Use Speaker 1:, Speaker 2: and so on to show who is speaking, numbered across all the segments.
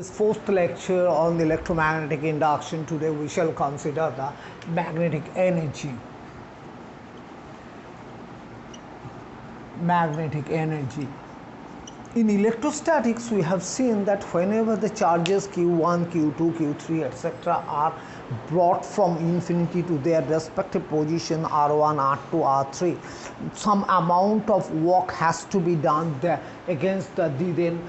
Speaker 1: This fourth lecture on the electromagnetic induction. Today we shall consider the magnetic energy. Magnetic energy. In electrostatics, we have seen that whenever the charges Q1, Q2, Q3, etc. are brought from infinity to their respective position R1, R2, R3, some amount of work has to be done there against the then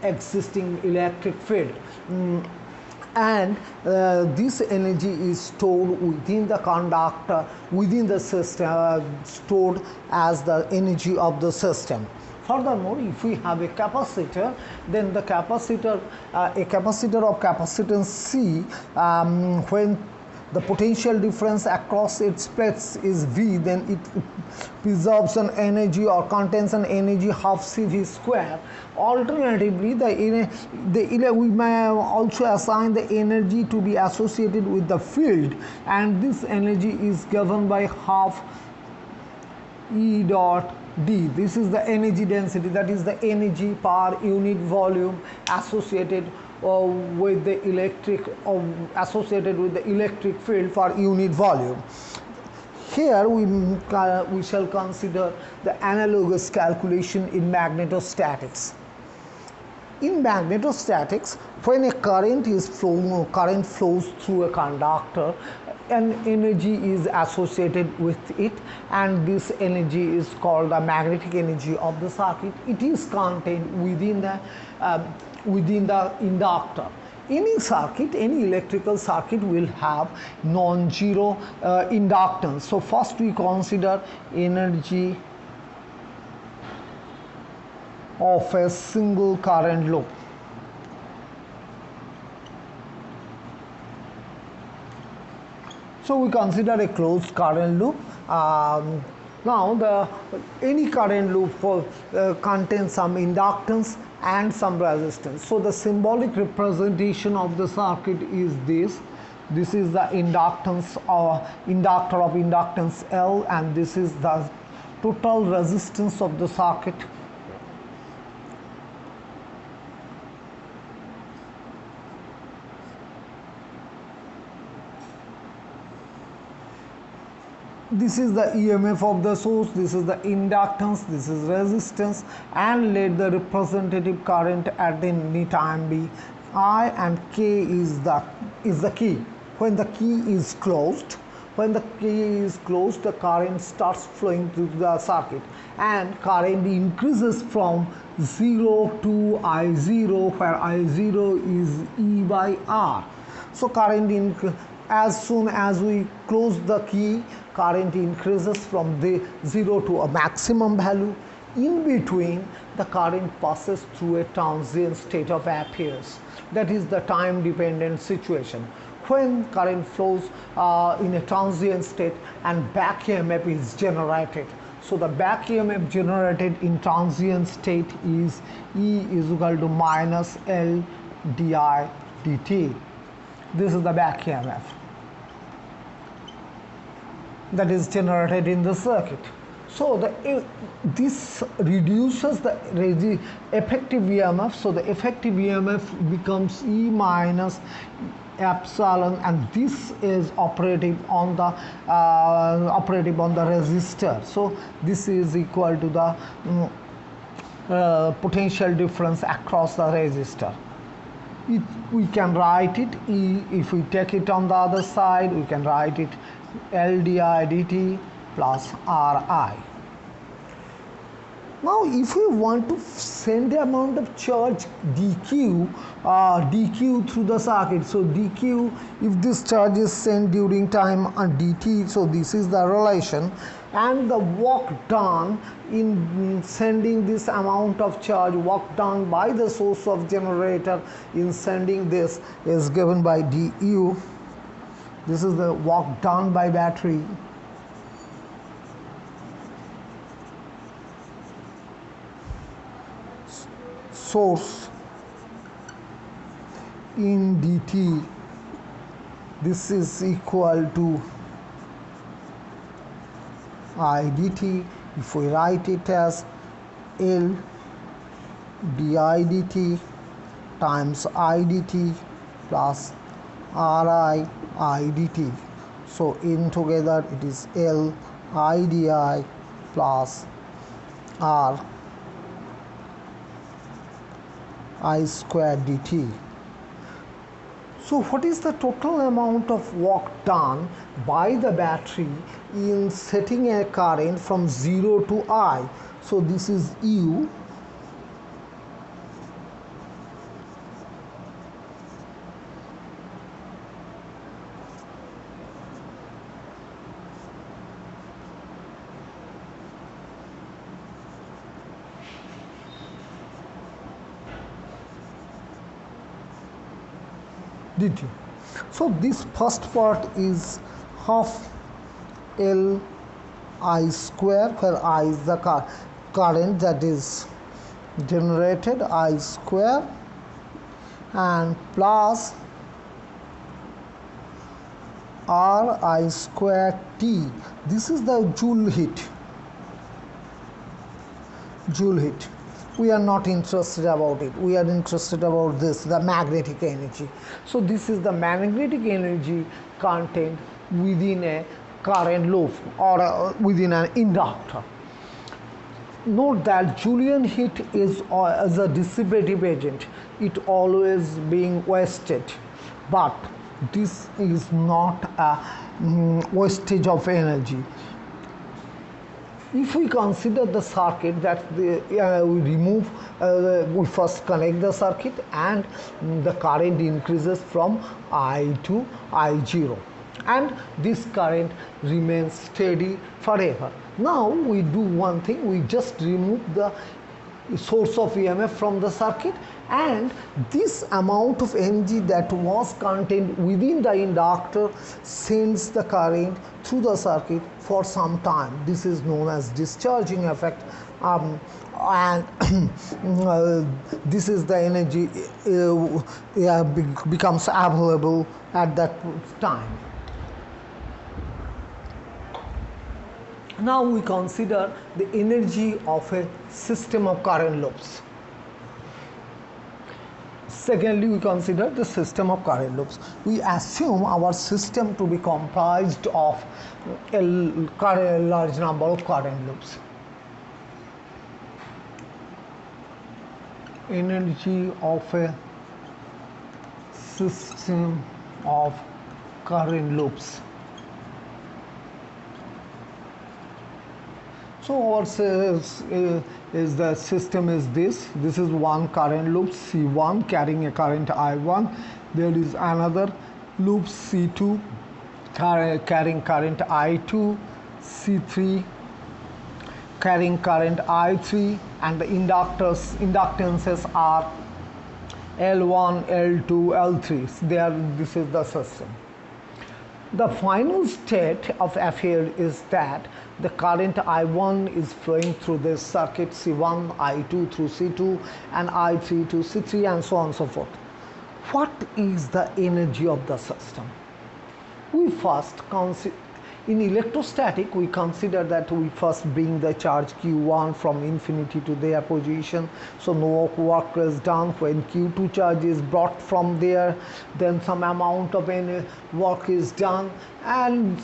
Speaker 1: existing electric field. And this energy is stored within the conductor, within the system, stored as the energy of the system. Furthermore, if we have a capacitor, then the capacitor, a capacitor of capacitance C, when the potential difference across its plates is V, then it preserves an energy or contains an energy half CV square. Alternatively, we may also assign the energy to be associated with the field, and this energy is given by half E dot D. This is the energy density, that is the energy per unit volume associated with the electric field per unit volume. Here we shall consider the analogous calculation in magnetostatics. In magnetostatics, when a current flows through a conductor, an energy is associated with it, and this energy is called the magnetic energy of the circuit. It is contained within the inductor. Any circuit, any electrical circuit will have non-zero inductance. So first we consider energy of a single current loop. So we consider a closed current loop. Now any current loop contains some inductance and some resistance. So the symbolic representation of the circuit is this. This is the inductance or inductor of inductance L, and this is the total resistance of the circuit. This is the EMF of the source, this is the inductance, this is resistance, and let the representative current at any time be I, and K is the key. When the key is closed, the current starts flowing through the circuit, and current increases from 0 to I0, where I0 is E by R. So current as soon as we close the key, current increases from the 0 to a maximum value. In between, the current passes through a transient state of affairs. That is the time dependent situation. When current flows in a transient state and back EMF is generated. So the back EMF generated in transient state is E is equal to minus L di dt. This is the back EMF that is generated in the circuit. So this reduces the effective EMF. So the effective EMF becomes E minus epsilon, and this is operative on the resistor. So this is equal to the potential difference across the resistor. We can write it E. If we take it on the other side, we can write it L di dt plus Ri. Now if we want to send the amount of charge dq through the circuit, so dq, if this charge is sent during time and dt, so this is the relation, and the work done in sending this amount of charge, work done by the source of generator in sending this, is given by du. This is the work done by battery. Source in dt, this is equal to I dt. If we write it as L di dt times I dt plus Ri I dt. So in together it is L I di plus R I square dt. So what is the total amount of work done by the battery in setting a current from 0 to I? So this is U. dt. So this first part is half L I square, where I is the current that is generated, I square, and plus R I square T. This is the joule heat. Joule heat. We are not interested about it. We are interested about this, the magnetic energy. So this is the magnetic energy content within a current loop or within an inductor. Note that Julian heat is as a dissipative agent. It always being wasted, but this is not a wastage of energy. If we consider the circuit that we remove, we first connect the circuit and the current increases from I to I0, and this current remains steady forever. Now we do one thing, we just remove the source of EMF from the circuit, and this amount of energy that was contained within the inductor sends the current through the circuit for some time. This is known as discharging effect, and this is the energy becomes available at that time. Now we consider the energy of a system of current loops. Secondly, we consider the system of current loops. We assume our system to be comprised of a large number of current loops. Energy of a system of current loops. So our is the system is this. This is one current loop C1 carrying a current I1. There is another loop C2 carrying current I2, C3 carrying current I3, and the inductances are L1, L2, L3. This is the system. The final state of affair is that the current I1 is flowing through this circuit C1, I2 through C2, and I3 to C3, and so on and so forth. What is the energy of the system? We first consider, in electrostatic, we consider that we first bring the charge Q1 from infinity to their position, so no work is done. When Q2 charge is brought from there, then some amount of work is done, and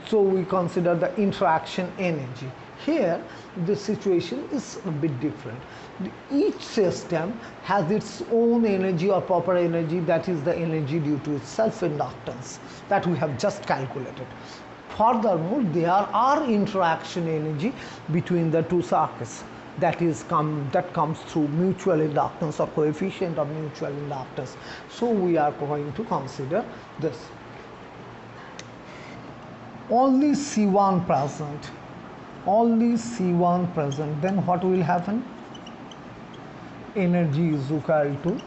Speaker 1: so we consider the interaction energy. Here the situation is a bit different. Each system has its own energy or proper energy, that is the energy due to its self-inductance that we have just calculated. Furthermore, there are interaction energy between the two circuits that comes through mutual inductance or coefficient of mutual inductance. So we are going to consider this. Only C1 present. Only C1 present. Then what will happen? Energy is equal to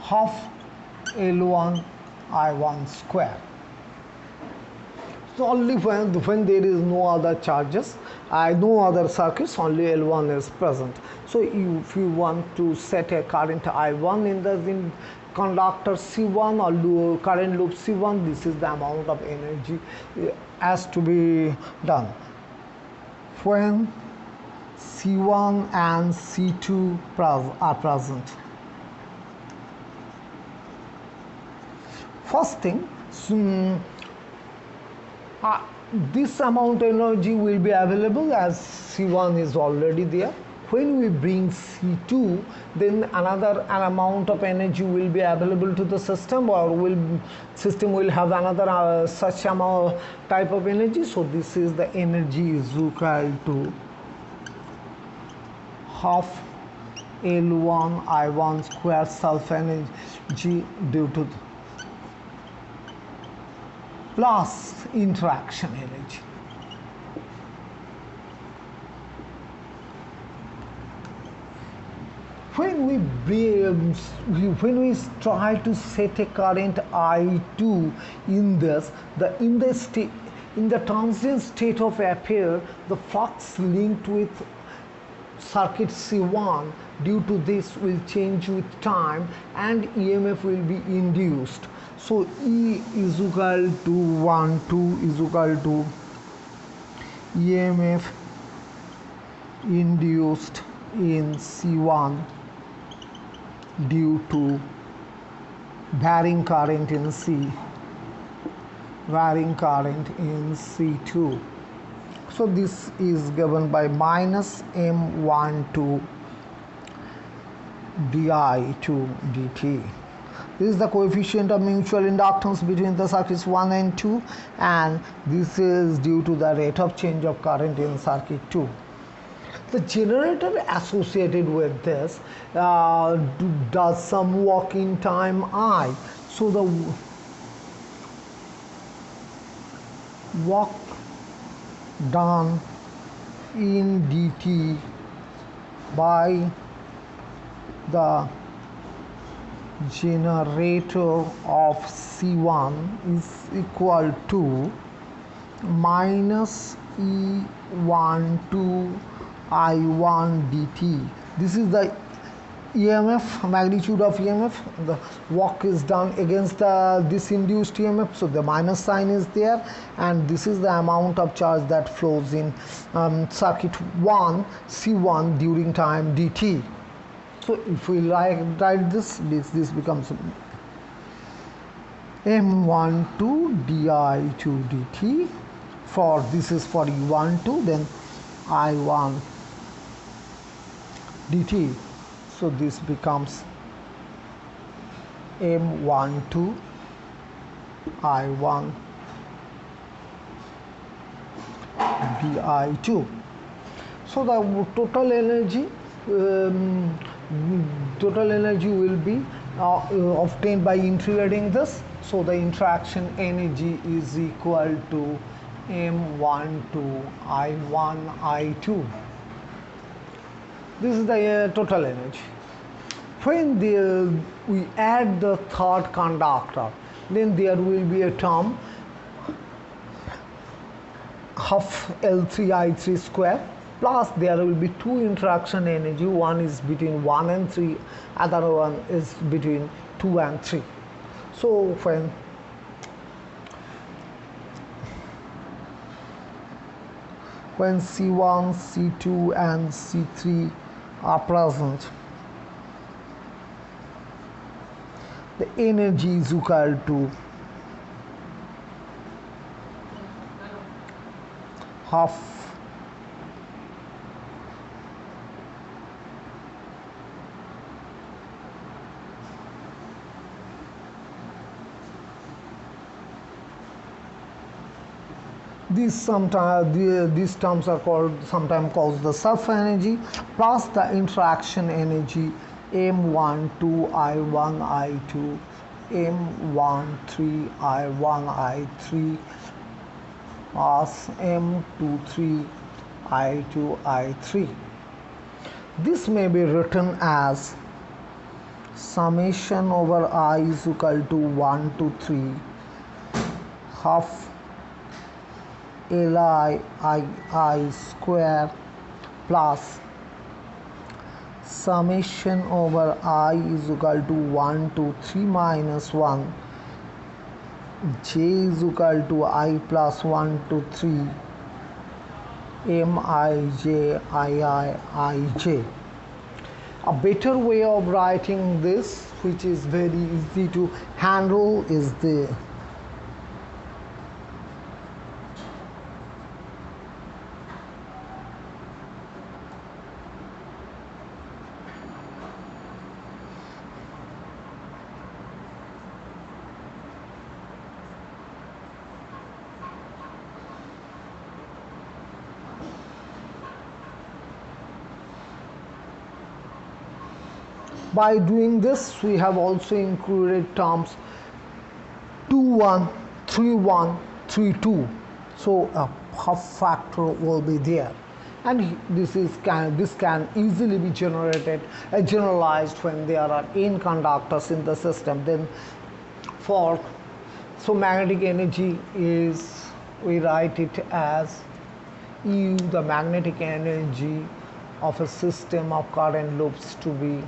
Speaker 1: half L1 I1 square. So only when there is no other charges, no other circuits, only L1 is present. So if you want to set a current I1 in the conductor C1 or current loop C1, this is the amount of energy has to be done. When C1 and C2 are present. First thing, this amount of energy will be available as C1 is already there. When we bring C2, then another amount of energy will be available to the system, or system will have another such amount type of energy. So this is the energy is equal to half L1 I1 square self energy due to plus interaction energy. When we try to set a current I2 in this, in the transient state of affair, the flux linked with circuit C1 due to this will change with time and EMF will be induced. So E is equal to 1, 2 is equal to EMF induced in C1 due to varying current in C2. So this is given by minus M12 di2 dt. This is the coefficient of mutual inductance between the circuits 1 and 2, and this is due to the rate of change of current in circuit 2. The generator associated with this does some work in time I. So the work done in dt by the generator of C1 is equal to minus E12 I1 dt. This is the EMF, magnitude of EMF. The work is done against this induced EMF, so the minus sign is there, and this is the amount of charge that flows in circuit 1 C1 during time dt. So if we write this becomes M12 di2 dt. For this is for E12, then I1 dt. So this becomes M12 I1 di2. So the total energy will be obtained by integrating this. So the interaction energy is equal to M12 I1 I2. This is the total energy. When we add the third conductor, then there will be a term half L3 I3 square, plus there will be two interaction energy. One is between 1 and 3, other one is between 2 and 3. So when C1, C2 and C3 are present, the energy is equal to half these terms are sometimes called the self energy plus the interaction energy M12 I1 I2 M13 I1 I3 plus M23 I2 I3. This may be written as summation over I is equal to 1 to 3 half Li square plus summation over I is equal to 1 to 3 minus 1 j is equal to I plus 1 to 3 Mij. A better way of writing this, which is very easy to handle, is the by doing this, we have also included terms 2-1, 3-1, 3-2. So a half factor will be there, and this can easily be generalized when there are n conductors in the system. Then so magnetic energy is, we write it as U, the magnetic energy of a system of current loops to be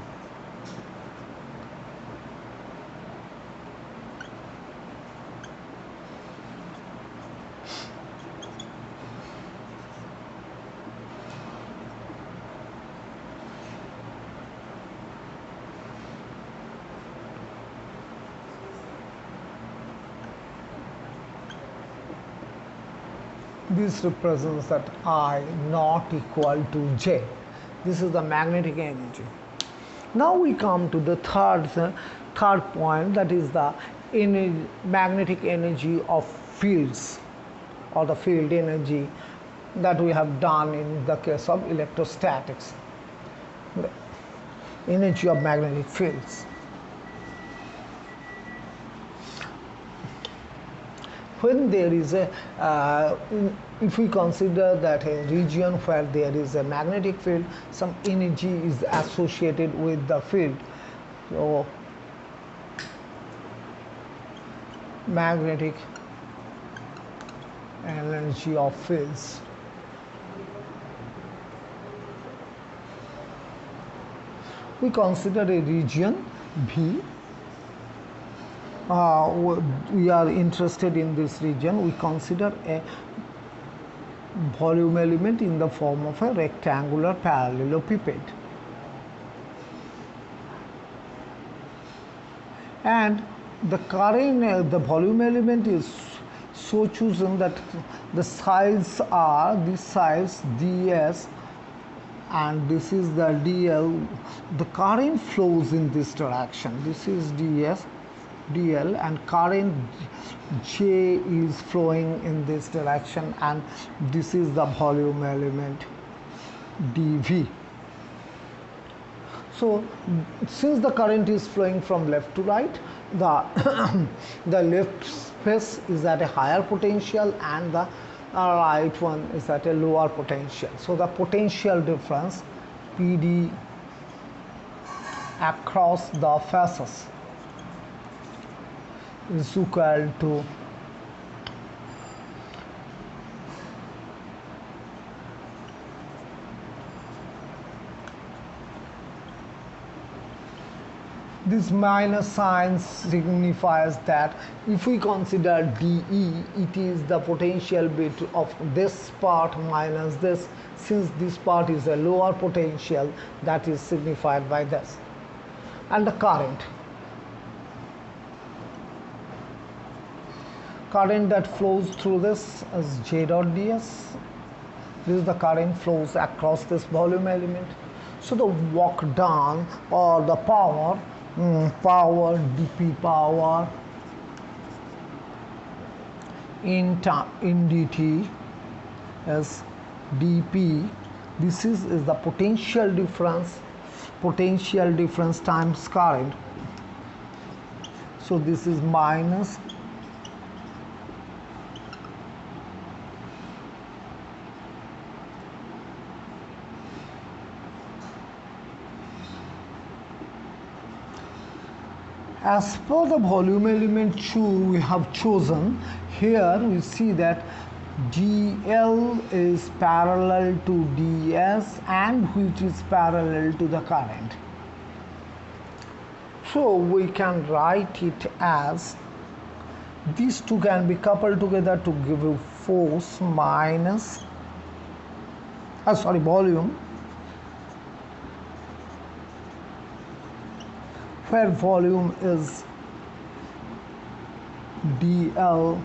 Speaker 1: this represents that I not equal to J. This is the magnetic energy. Now we come to the third point, that is the magnetic energy of fields, or the field energy that we have done in the case of electrostatics. The energy of magnetic fields. When there is if we consider that a region where there is a magnetic field, some energy is associated with the field. So magnetic energy of fields. We consider a region V. We are interested in this region. We consider a volume element in the form of a rectangular parallelepiped, and the current, the volume element is so chosen that the sides are this size ds, and this is the dl. The current flows in this direction. This is ds, dl, and current J is flowing in this direction, and this is the volume element dV. So since the current is flowing from left to right, the the left space is at a higher potential and the right one is at a lower potential. So the potential difference PD across the faces is equal to this minus sign signifies that if we consider dE, it is the potential bit of this part minus this. Since this part is a lower potential, that is signified by this. And the current that flows through this is J dot ds. This is the current flows across this volume element. So the work done, or the power dp power in dt is dp. This is the potential difference times current. So this is minus as per the volume element we have chosen. Here we see that dl is parallel to ds, and which is parallel to the current. So we can write it as, these two can be coupled together to give you force minus volume, where volume is dl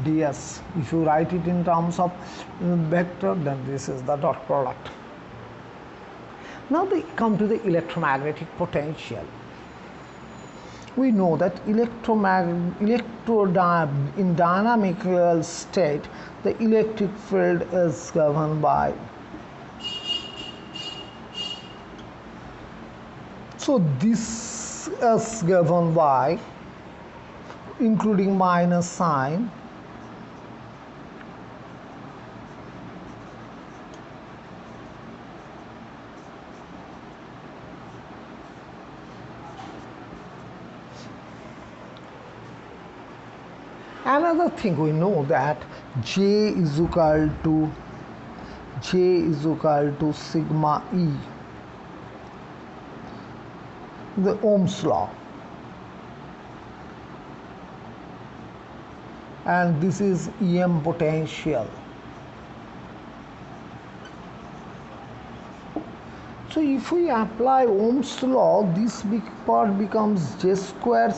Speaker 1: ds. If you write it in terms of vector, then this is the dot product. Now we come to the electromagnetic potential. We know that in dynamical state, the electric field is governed by, so this is governed by, including minus sign, another thing we know that J is equal to sigma E, the Ohm's law, and this is EM potential. So if we apply Ohm's law, this big part becomes J square,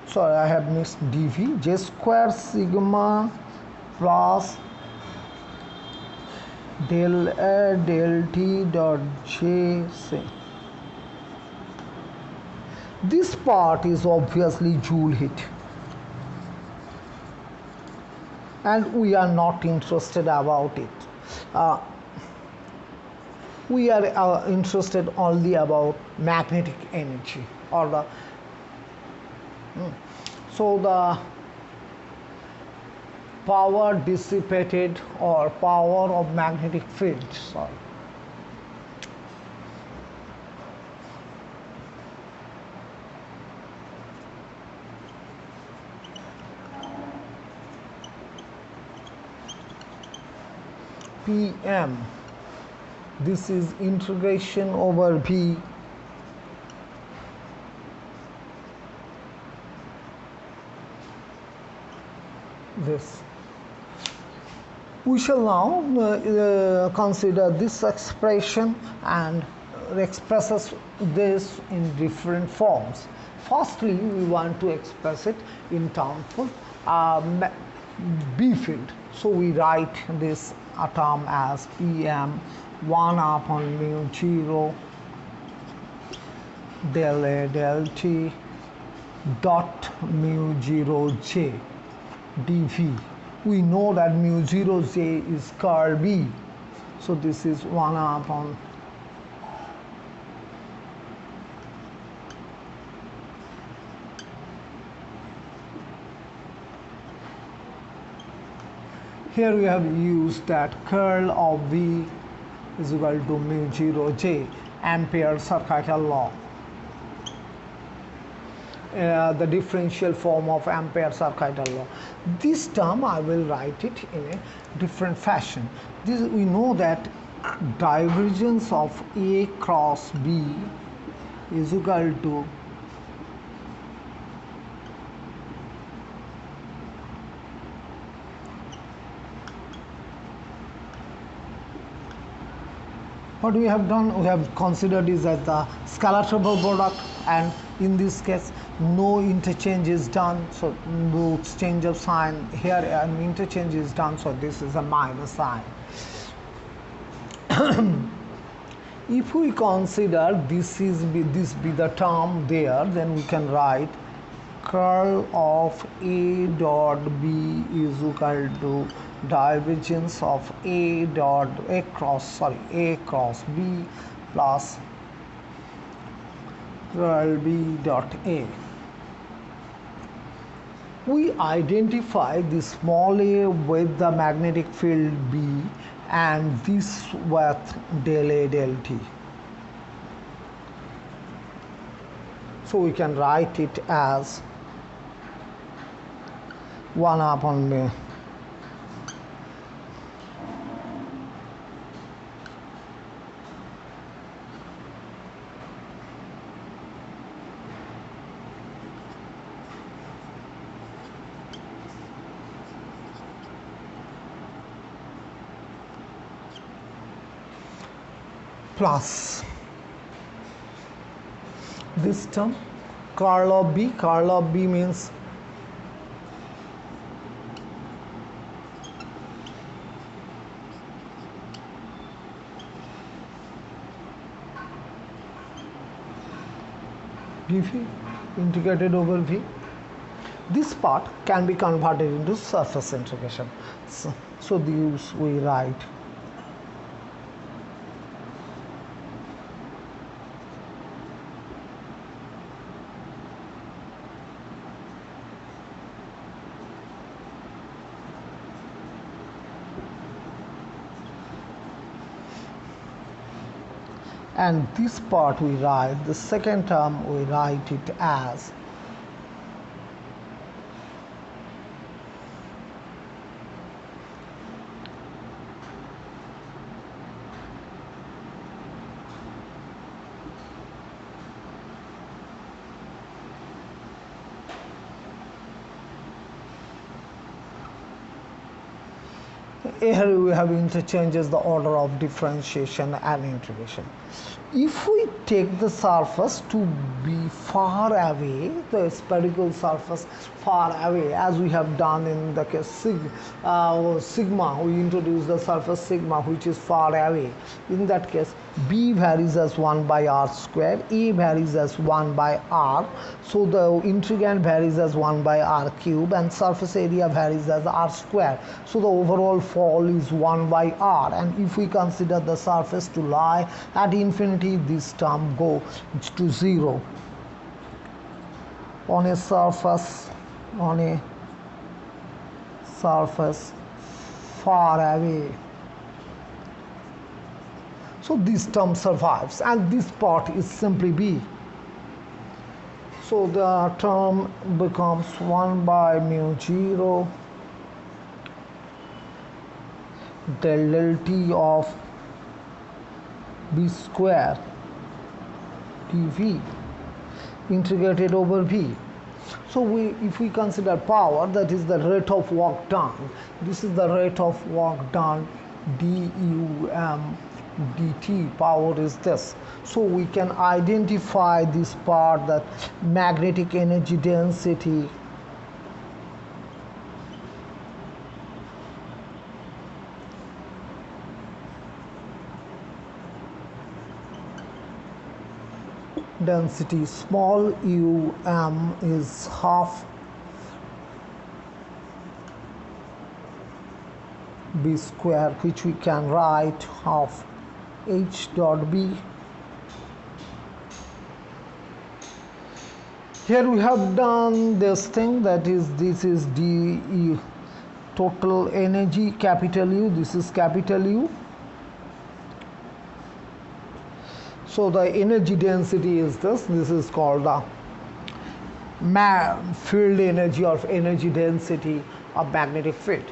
Speaker 1: sorry I have missed dV, J square sigma plus del A del T dot J C. This part is obviously Joule heat, and we are not interested about it. We are interested only about magnetic energy, or the so the power dissipated or power of magnetic field. Sorry. PM. This is integration over V this. We shall now consider this expression and expresses this in different forms. Firstly, we want to express it in terms of B field. So we write this atom as PM 1 upon mu 0 del A del T dot mu 0 J dV. We know that mu 0 J is curl B, so this is 1 upon here we have used that curl of V is equal to mu 0 J, Ampere circuital law, the differential form of Ampere circuital law. This term I will write it in a different fashion. This, we know that divergence of A cross B is equal to what we have done, we have considered is that the scalar triple product, and in this case no interchange is done, so no exchange of sign. Here an interchange is done, so this is a minus sign. If we consider this be the term there, then we can write curl of A dot B is equal to divergence of A cross B plus curl B dot A. We identify the small a with the magnetic field B and this with del A del T. So we can write it as 1 upon mu plus this term curl of B. Curl of B means dV integrated over V. This part can be converted into surface integration. So these we write and this part we write, the second term we write it as here we have interchanges the order of differentiation and integration. If we take the surface to be far away, the spherical surface far away, as we have done in the case sigma, we introduce the surface sigma which is far away. In that case, B varies as 1 by r square, A varies as 1 by r, so the integrand varies as 1 by r cube, and surface area varies as r square. So the overall fall is 1 by r, and if we consider the surface to lie at infinity, this term goes to 0. On a surface far away, so this term survives, and this part is simply B. So the term becomes 1 by mu 0 del T of B square dV integrated over V. So if we consider power, that is the rate of work done, this is the rate of work done dUm dt, power is this. So we can identify this part, that magnetic energy density small um is half B square, which we can write half H dot B. Here we have done this thing, that is, this is dE total energy, capital U, this is capital U. So the energy density is this is called the field energy or energy density of magnetic field.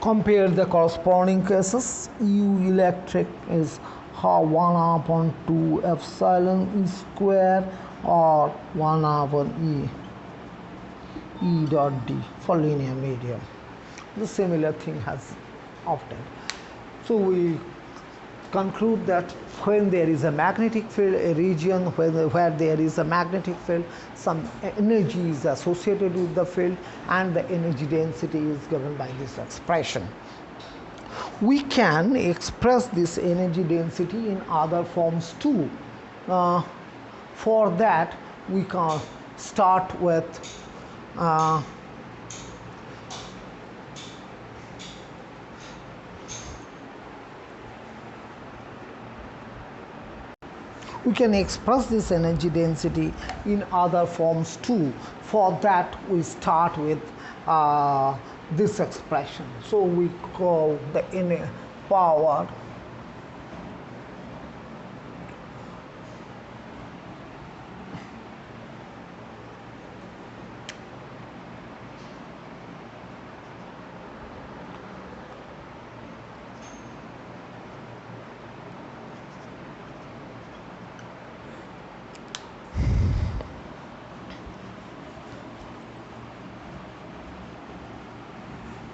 Speaker 1: Compare the corresponding cases. U electric is 1 upon 2 epsilon E square or 1 upon E dot D for linear medium. The similar thing has often. So we conclude that when there is a magnetic field, a region where there is a magnetic field, some energy is associated with the field, and the energy density is given by this expression. We can express this energy density in other forms too. For that, we can start with we can express this energy density in other forms too. For that, we start with this expression. So we call the inner power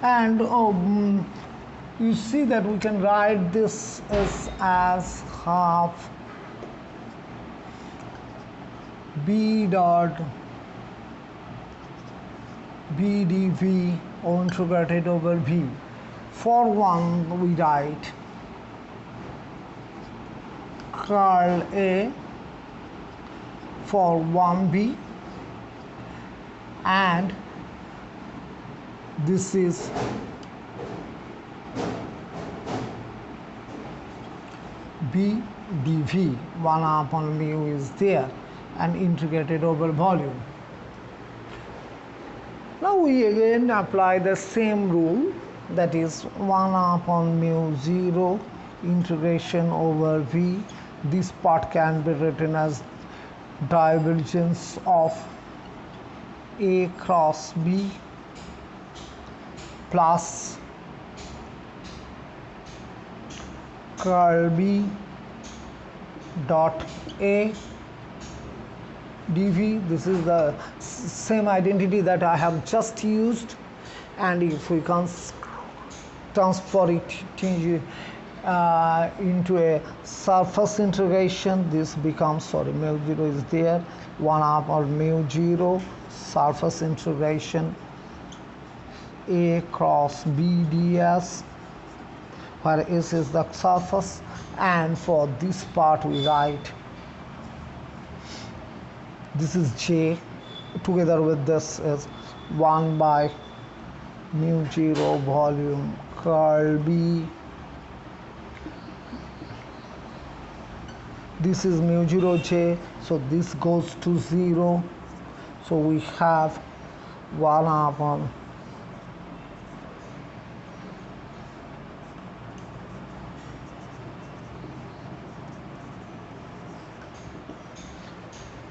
Speaker 1: and you see that we can write this as half b dot b dv integrated over v. For 1 we write curl A for 1b, and this is b dv, 1 upon mu is there, and integrated over volume. Now we again apply the same rule, that is 1 upon mu 0 integration over v. This part can be written as divergence of A cross B plus curl B dot A dv. This is the same identity that I have just used, and if we can transfer it, change it into a surface integration, this becomes, mu 0 is there, 1 upon mu 0 surface integration A cross B ds, where S is the surface, and for this part we write, this is J, together with this is 1 by mu 0 volume curl B. This is mu 0 J, so this goes to 0. So we have 1 upon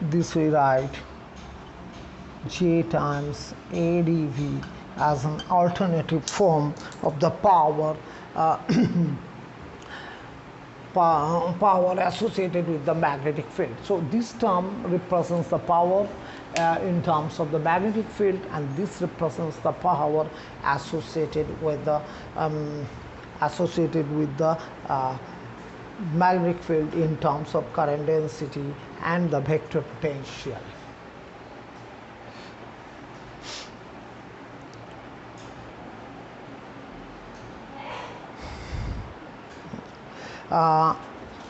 Speaker 1: this we write J times AdV as an alternative form of the power power associated with the magnetic field. So this term represents the power in terms of the magnetic field, and this represents the power associated with the magnetic field in terms of current density and the vector potential.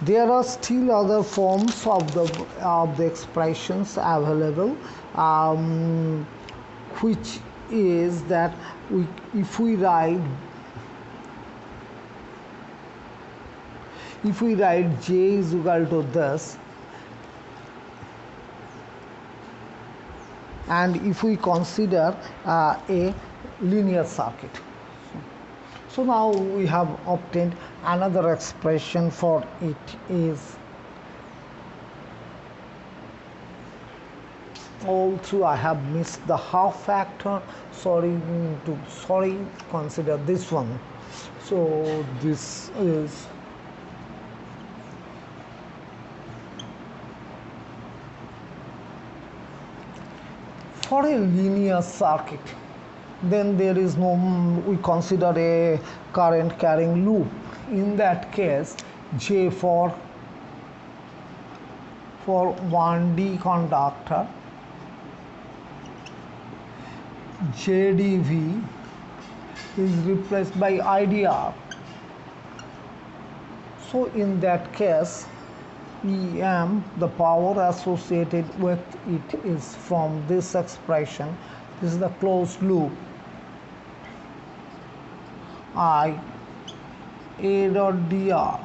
Speaker 1: There are still other forms of the expressions available, which is that if we write J is equal to this, and if we consider a linear circuit. So now we have obtained another expression for it is, although I have missed the half factor, consider this one. So this is for a linear circuit. Then there is no, we consider a current carrying loop. In that case, J for 1D conductor, JdV is replaced by IDR. So in that case, EM, the power associated with it is from this expression. This is the closed loop. I A dot dr.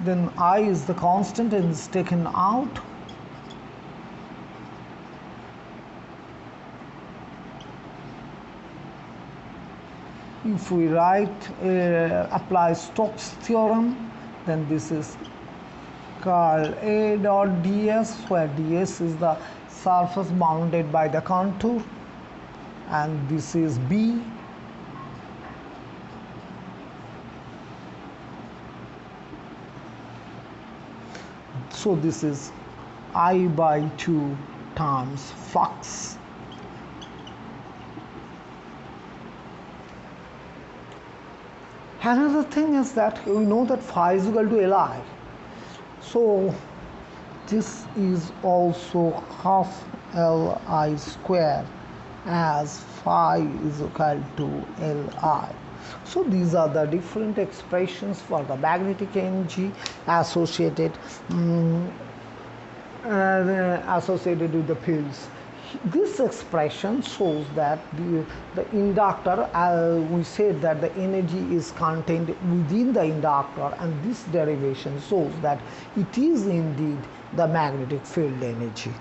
Speaker 1: Then I is the constant and is taken out. If we apply Stokes theorem, then this is curl A dot ds, where ds is the surface bounded by the contour, and this is B. So this is I by 2 times flux. Another thing is that we know that phi is equal to Li. So this is also half Li square, as phi is equal to Li. So these are the different expressions for the magnetic energy associated associated with the fields. This expression shows that the inductor, we said that the energy is contained within the inductor, and this derivation shows that it is indeed the magnetic field energy.